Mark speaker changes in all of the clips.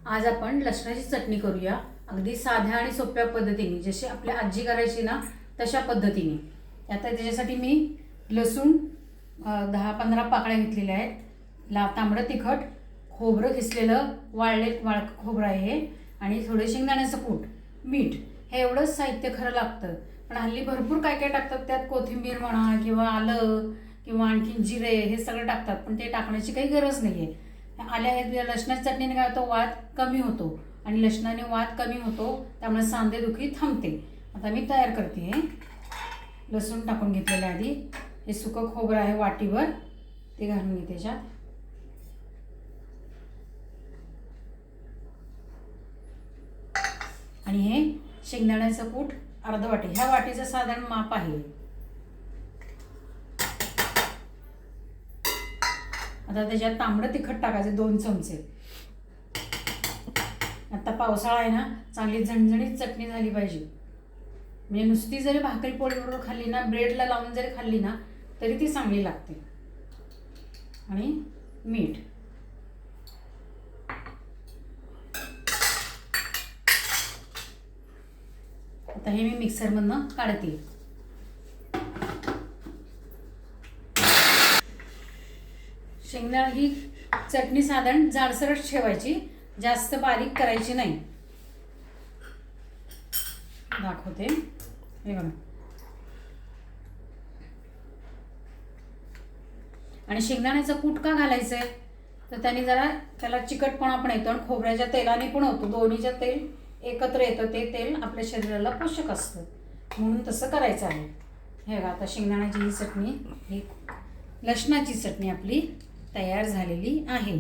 Speaker 1: आज आपण लसणाची चटणी करूया, अगदी साध्या आणि सोप्या पद्धतीने, जशी आपली आजी करायची ना तशा पद्धतीने. आता त्याच्यासाठी मी लसूण 10-15 पाकळ्या घेतलेल्या आहेत. तांबडं तिखट, खोबरं किसलेलं वाळ खोबरं आहे आणि थोडे शेंगदाण्याचं कूट, मीठ, हे एवढंच साहित्य खरं लागतं. पण हल्ली भरपूर काय काय टाकतात त्यात, कोथिंबीर म्हणा किंवा आलं किंवा आणखीन जिरे, हे सगळं टाकतात, पण ते टाकण्याची काही गरज नाही आहे. लसणाच्या चटणीने काय होतं, वात कमी होतो आणि लसणाने वात कमी होतो, त्यामुळे सांधेदुखी थांबते. आता मी तयार करते. लसूण टाकून घेतलेलं आधी. हे सुकं खोबरं आहे वाटीभर, ते घालून घेते त्याच्यात. आणि हे शेंगदाण्याचं कूट अर्ध वाटी, ह्या वाटीचं साधारण माप आहे. आता त्याच्यात तांबडं तिखट टाकायचं 2 चमचे. आता पावसाळा आहे ना, चांगली झणझणीत चटणी झाली पाहिजे. म्हणजे नुसती जरी भाकरी पोळीबरोबर खाल्ली ना, ब्रेडला लावून जरी खाल्ली ना, तरी ती चांगली लागते. आणि मीठ. आता हे मी मिक्सरमधनं काढते. शेंगदाणा ही चटणी साधारण जाडसरच ठेवायची, जास्त बारीक करायची नाही. दाखवते, हे बघा. आणि शेंगदाण्याचं कूट का घालायचं आहे, तर त्याने जरा त्याला चिकटपणा पण येतो आणि खोबऱ्याच्या तेलाने पण होतो. दोन्हीचं तेल एकत्र येतं, ते तेल आपल्या शरीराला पोषक असतं, म्हणून तसं करायचं आहे. हे बघा, आता शेंगदाण्याची ही चटणी, ही लसणाची चटणी आपली तयार झालेली आहे.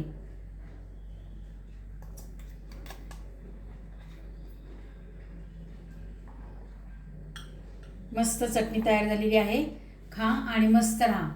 Speaker 1: मस्त चटणी तयार झालेली आहे. खा आणि मस्त राहा.